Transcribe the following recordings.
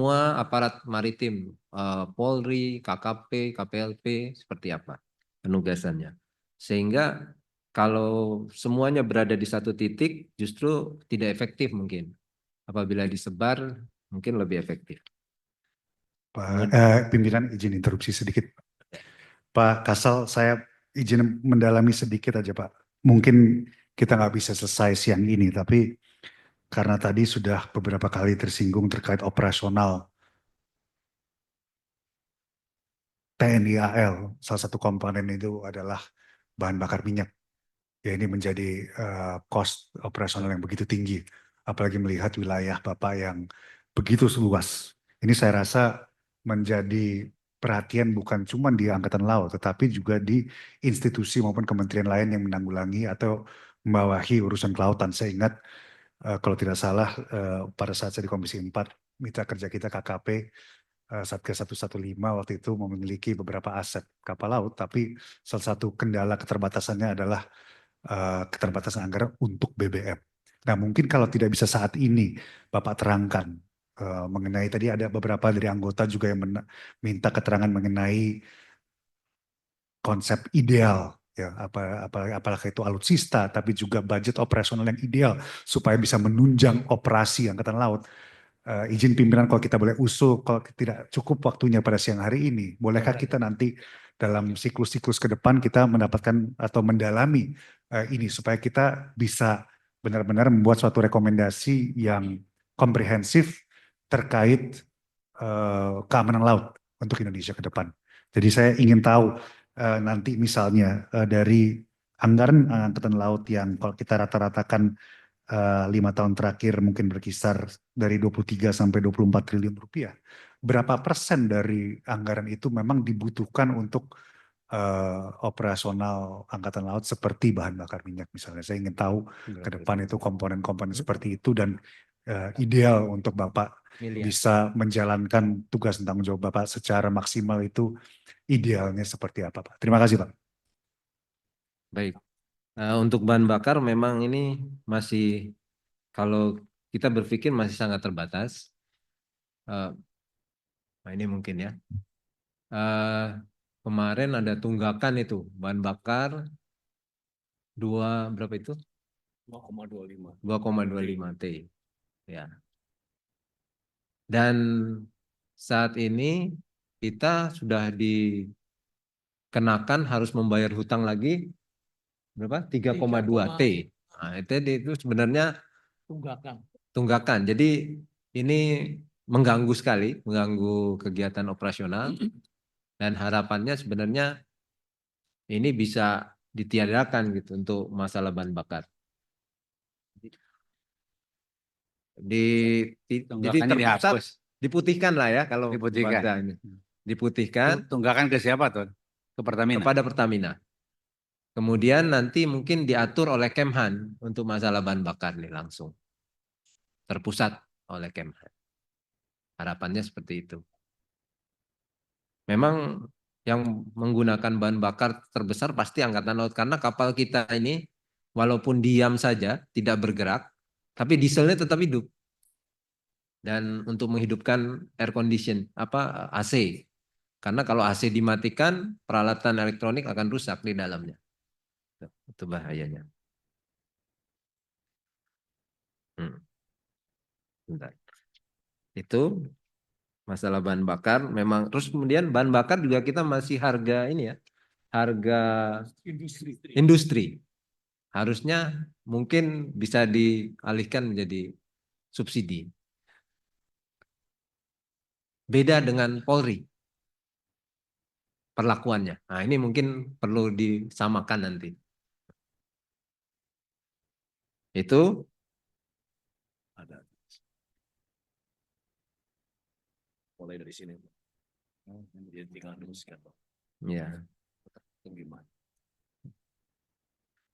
semua aparat maritim, Polri, KKP, KPLP, seperti apa penugasannya. Sehingga kalau semuanya berada di satu titik, justru tidak efektif mungkin. Apabila disebar, mungkin lebih efektif. Pak, pimpinan izin interupsi sedikit. Pak Kasal, saya izin mendalami sedikit aja Pak. Mungkin kita nggak bisa selesai siang ini, tapi karena tadi sudah beberapa kali tersinggung terkait operasional TNI AL, salah satu komponen itu adalah bahan bakar minyak. Ya ini menjadi cost operasional yang begitu tinggi, apalagi melihat wilayah Bapak yang begitu luas. Ini saya rasa menjadi perhatian bukan cuma di Angkatan Laut, tetapi juga di institusi maupun kementerian lain yang menanggulangi atau membawahi urusan kelautan. Saya ingat kalau tidak salah pada saat saya di Komisi 4, mitra kerja kita KKP, Satgas 115 waktu itu memiliki beberapa aset kapal laut, tapi salah satu kendala keterbatasannya adalah keterbatasan anggaran untuk BBM. Nah, mungkin kalau tidak bisa saat ini Bapak terangkan mengenai tadi ada beberapa dari anggota juga yang minta keterangan mengenai konsep ideal ya apakah itu alutsista tapi juga budget operasional yang ideal supaya bisa menunjang operasi angkatan laut. Izin pimpinan kalau kita boleh usul kalau tidak cukup waktunya pada siang hari ini, bolehkah kita nanti dalam siklus-siklus ke depan kita mendapatkan atau mendalami ini supaya kita bisa benar-benar membuat suatu rekomendasi yang komprehensif terkait keamanan laut untuk Indonesia ke depan. Jadi saya ingin tahu nanti misalnya dari anggaran Angkatan Laut yang kalau kita rata-ratakan 5 tahun terakhir mungkin berkisar dari 23 sampai 24 triliun rupiah. Berapa persen dari anggaran itu memang dibutuhkan untuk operasional Angkatan Laut seperti bahan bakar minyak misalnya. Saya ingin tahu ke depan itu komponen-komponen seperti itu dan ideal untuk Bapak bisa menjalankan tugas dan tanggung jawab Bapak secara maksimal itu idealnya seperti apa Pak? Terima kasih Pak. Baik. Untuk bahan bakar memang ini masih, kalau kita berpikir masih sangat terbatas. Nah ini mungkin ya. Kemarin ada tunggakan itu bahan bakar berapa itu? 2,25 T. Ya. Dan saat ini kita sudah dikenakan harus membayar hutang lagi berapa? 3,2 T. Nah, itu sebenarnya tunggakan. Jadi ini mengganggu sekali, mengganggu kegiatan operasional dan harapannya sebenarnya ini bisa ditiadakan gitu untuk masalah bahan bakar. Jadi terpusat diputihkan lah ya kalau bahasa ini. Diputihkan Tunggakan ke siapa tuh? Ke Pertamina? kepada Pertamina. Kemudian nanti mungkin diatur oleh Kemhan untuk masalah bahan bakar nih langsung. Terpusat oleh Kemhan. Harapannya seperti itu. Memang yang menggunakan bahan bakar terbesar pasti Angkatan Laut karena kapal kita ini walaupun diam saja, tidak bergerak, tapi dieselnya tetap hidup. Dan untuk menghidupkan air condition, AC. Karena kalau AC dimatikan, peralatan elektronik akan rusak di dalamnya. Itu bahayanya. Bentar. Itu masalah bahan bakar memang. Terus kemudian bahan bakar juga kita masih harga ini ya, harga industri. Harusnya mungkin bisa dialihkan menjadi subsidi. Beda dengan Polri perlakuannya. Nah ini mungkin perlu disamakan nanti. Itu Ada. Mulai dari sini. Jadi tinggal teruskan. ya. Gimana?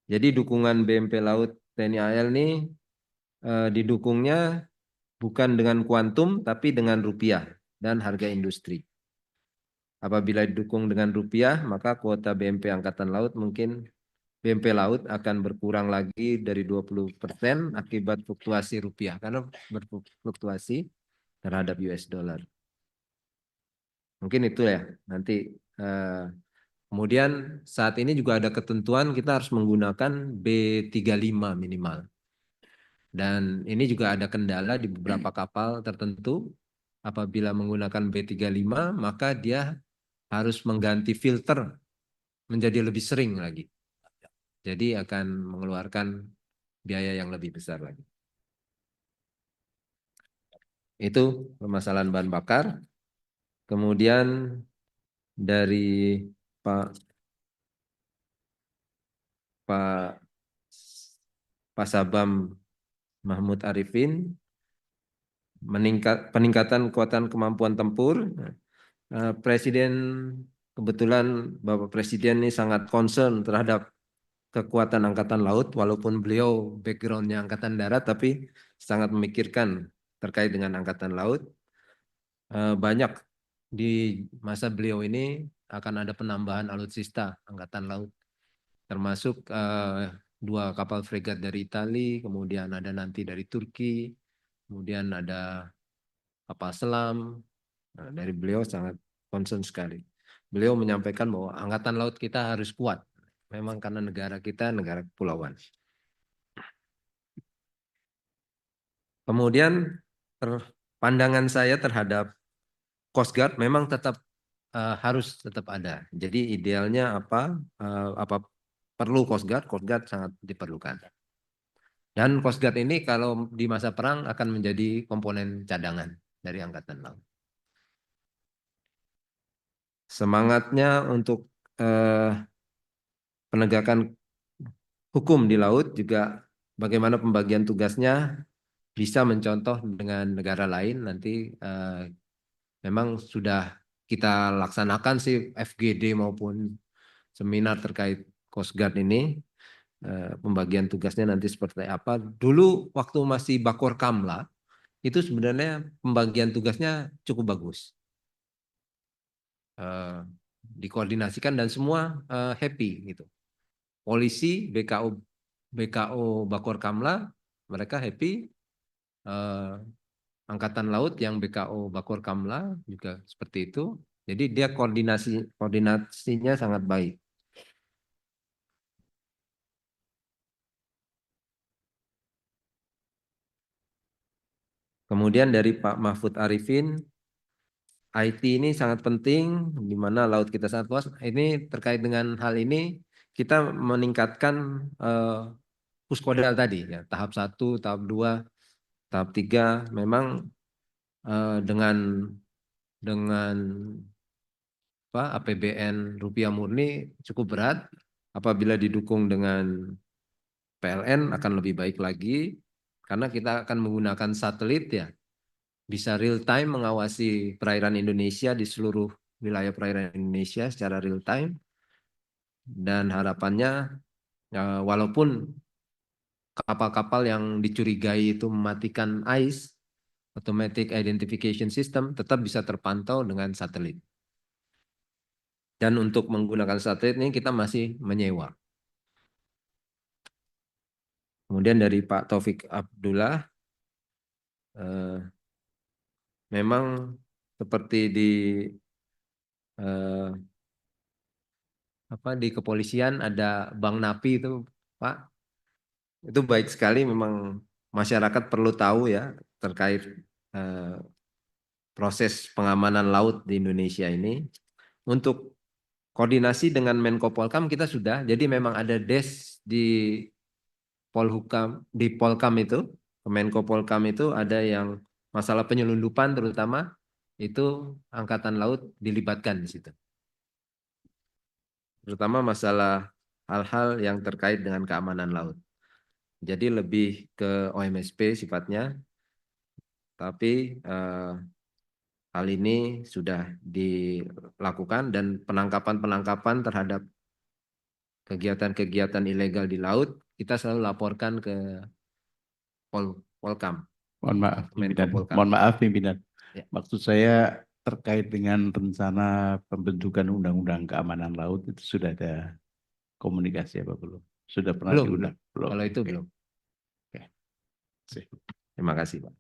Jadi dukungan BMP Laut TNI AL ini didukungnya bukan dengan kuantum tapi dengan rupiah dan harga industri. Apabila didukung dengan rupiah, maka kuota BMP Angkatan Laut mungkin BMP Laut akan berkurang lagi dari 20% akibat fluktuasi rupiah. Karena berfluktuasi, terhadap US dollar. Mungkin itu ya. Nanti kemudian saat ini juga ada ketentuan kita harus menggunakan B35 minimal. Dan ini juga ada kendala di beberapa kapal tertentu. Apabila menggunakan B35 maka dia harus mengganti filter menjadi lebih sering lagi. Jadi akan mengeluarkan biaya yang lebih besar lagi. Itu permasalahan bahan bakar. Kemudian dari Pak Sabam Mahmud Arifin, peningkatan kekuatan kemampuan tempur. Presiden, kebetulan Bapak Presiden ini sangat concern terhadap kekuatan Angkatan Laut, walaupun beliau backgroundnya Angkatan Darat, tapi sangat memikirkan terkait dengan Angkatan Laut. Banyak di masa beliau ini akan ada penambahan alutsista Angkatan Laut, termasuk 2 kapal fregat dari Italia, kemudian ada nanti dari Turki, kemudian ada kapal selam. Nah, dari beliau sangat concern sekali. Beliau menyampaikan bahwa Angkatan Laut kita harus kuat. Memang karena negara kita negara kepulauan. Kemudian pandangan saya terhadap Coast Guard memang tetap harus tetap ada. Jadi idealnya apa perlu Coast Guard sangat diperlukan. Dan Coast Guard ini kalau di masa perang akan menjadi komponen cadangan dari Angkatan Laut. Semangatnya untuk penegakan hukum di laut juga bagaimana pembagian tugasnya bisa mencontoh dengan negara lain. Nanti memang sudah kita laksanakan sih FGD maupun seminar terkait Coast Guard ini. Pembagian tugasnya nanti seperti apa. Dulu waktu masih Bakor Kamla itu sebenarnya pembagian tugasnya cukup bagus. Dikoordinasikan dan semua happy gitu. Polisi, BKO Bakor Kamla mereka happy. Angkatan Laut yang BKO Bakor Kamla juga seperti itu. Jadi dia koordinasinya sangat baik. Kemudian dari Pak Mahfud Arifin, IT ini sangat penting, di mana laut kita sangat luas. Ini terkait dengan hal ini, kita meningkatkan Puskodal tadi, ya, tahap 1, tahap 2, tahap 3. Memang dengan APBN rupiah murni cukup berat. Apabila didukung dengan PLN akan lebih baik lagi, karena kita akan menggunakan satelit ya. Bisa real time mengawasi perairan Indonesia di seluruh wilayah perairan Indonesia secara real time. Dan harapannya walaupun kapal-kapal yang dicurigai itu mematikan AIS, Automatic Identification System, tetap bisa terpantau dengan satelit. Dan untuk menggunakan satelit ini kita masih menyewa. Kemudian dari Pak Taufik Abdullah, memang seperti di kepolisian ada Bank Napi itu, Pak. Itu baik sekali, memang masyarakat perlu tahu ya terkait proses pengamanan laut di Indonesia ini. Untuk koordinasi dengan Menko Polkam kita sudah, jadi memang ada des di Polkam itu, Menko Polkam itu ada yang masalah penyelundupan terutama, itu Angkatan Laut dilibatkan di situ. Terutama masalah hal-hal yang terkait dengan keamanan laut. Jadi lebih ke OMSP sifatnya, tapi hal ini sudah dilakukan dan penangkapan terhadap kegiatan-kegiatan ilegal di laut kita selalu laporkan ke Polkam. Mohon maaf, Menko pimpinan. Polkam. Mohon maaf, pimpinan. Ya. Maksud saya terkait dengan rencana pembentukan undang-undang keamanan laut itu sudah ada komunikasi apa belum? Sudah pernah Belum. diundang? Belum. Kalau itu Oke. belum. Oke. Sip. Terima kasih, Pak.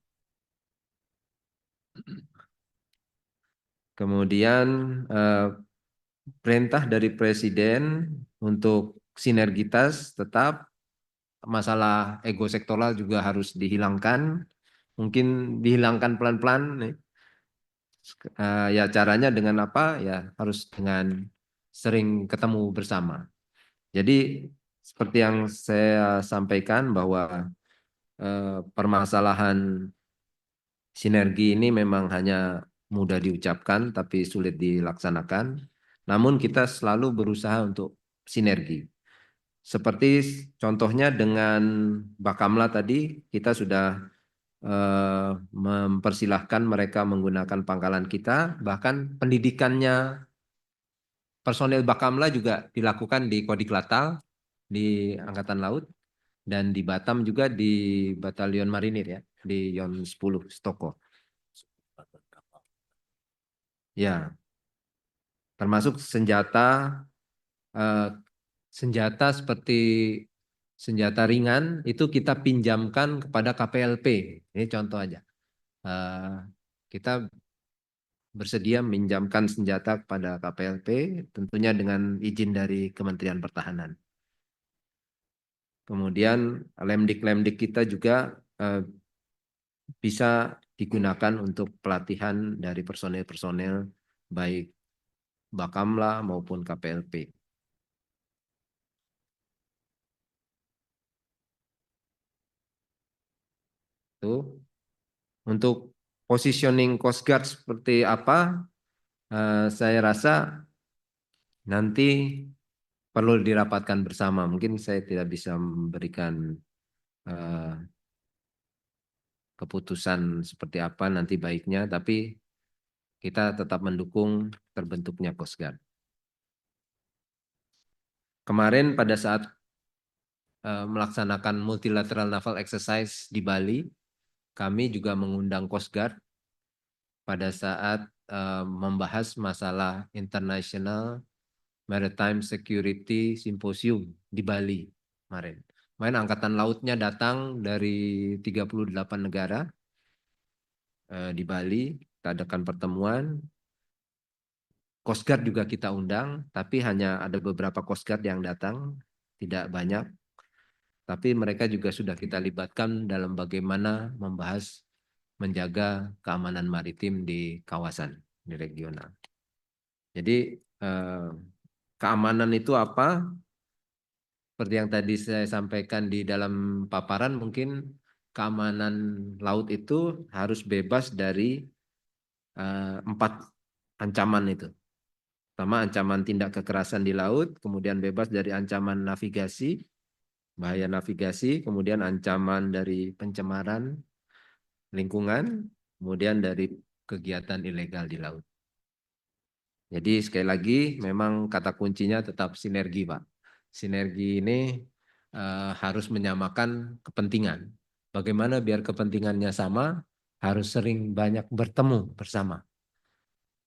Kemudian perintah dari Presiden untuk sinergitas tetap, masalah ego sektoral juga harus dihilangkan, mungkin dihilangkan pelan-pelan. Ya caranya dengan apa? Ya harus dengan sering ketemu bersama. Jadi seperti yang saya sampaikan bahwa permasalahan sinergi ini memang hanya mudah diucapkan tapi sulit dilaksanakan. Namun kita selalu berusaha untuk sinergi. Seperti contohnya dengan Bakamla tadi, kita sudah mempersilahkan mereka menggunakan pangkalan kita, bahkan pendidikannya personel Bakamla juga dilakukan di Kodiklatal, di Angkatan Laut, dan di Batam juga di Batalion Marinir ya, di Yon 10 Stoko. Ya, termasuk senjata senjata seperti senjata ringan itu kita pinjamkan kepada KPLP. Ini contoh aja. Kita bersedia minjamkan senjata kepada KPLP, tentunya dengan izin dari Kementerian Pertahanan. Kemudian lemdik-lemdik kita juga bisa digunakan untuk pelatihan dari personel-personel baik Bakamla maupun KPLP. Tuh. Untuk positioning Coast Guard seperti apa, saya rasa nanti perlu dirapatkan bersama. Mungkin saya tidak bisa memberikan keputusan seperti apa nanti baiknya, tapi kita tetap mendukung terbentuknya Coast Guard. Kemarin pada saat melaksanakan multilateral naval exercise di Bali, kami juga mengundang Coast Guard pada saat membahas masalah International Maritime Security Symposium di Bali kemarin. Kemarin Angkatan Lautnya datang dari 38 negara di Bali, kita adakan pertemuan. Coast Guard juga kita undang, tapi hanya ada beberapa Coast Guard yang datang, tidak banyak. Tapi mereka juga sudah kita libatkan dalam bagaimana membahas menjaga keamanan maritim di kawasan, di regional. Jadi keamanan itu apa? Seperti yang tadi saya sampaikan di dalam paparan, mungkin keamanan laut itu harus bebas dari 4 ancaman itu. Pertama, ancaman tindak kekerasan di laut, kemudian bebas dari ancaman navigasi, bahaya navigasi, kemudian ancaman dari pencemaran lingkungan, kemudian dari kegiatan ilegal di laut. Jadi sekali lagi memang kata kuncinya tetap sinergi, Pak. Sinergi ini harus menyamakan kepentingan. Bagaimana biar kepentingannya sama, harus sering banyak bertemu bersama.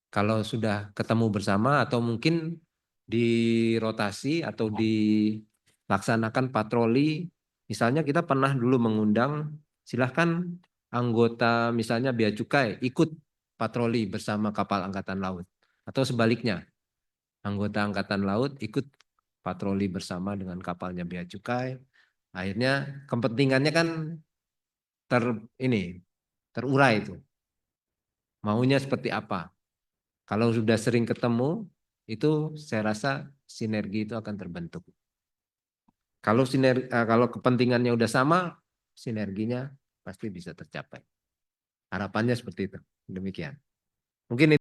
Kalau sudah ketemu bersama atau mungkin dirotasi atau dilaksanakan patroli, misalnya kita pernah dulu mengundang, silahkan anggota misalnya Bea Cukai ikut patroli bersama kapal Angkatan Laut. Atau sebaliknya, anggota Angkatan Laut ikut patroli bersama dengan kapalnya Bea Cukai. Akhirnya kepentingannya kan terurai itu. Maunya seperti apa? Kalau sudah sering ketemu, itu saya rasa sinergi itu akan terbentuk. Kalau kepentingannya udah sama, sinerginya pasti bisa tercapai. Harapannya seperti itu. Demikian. Mungkin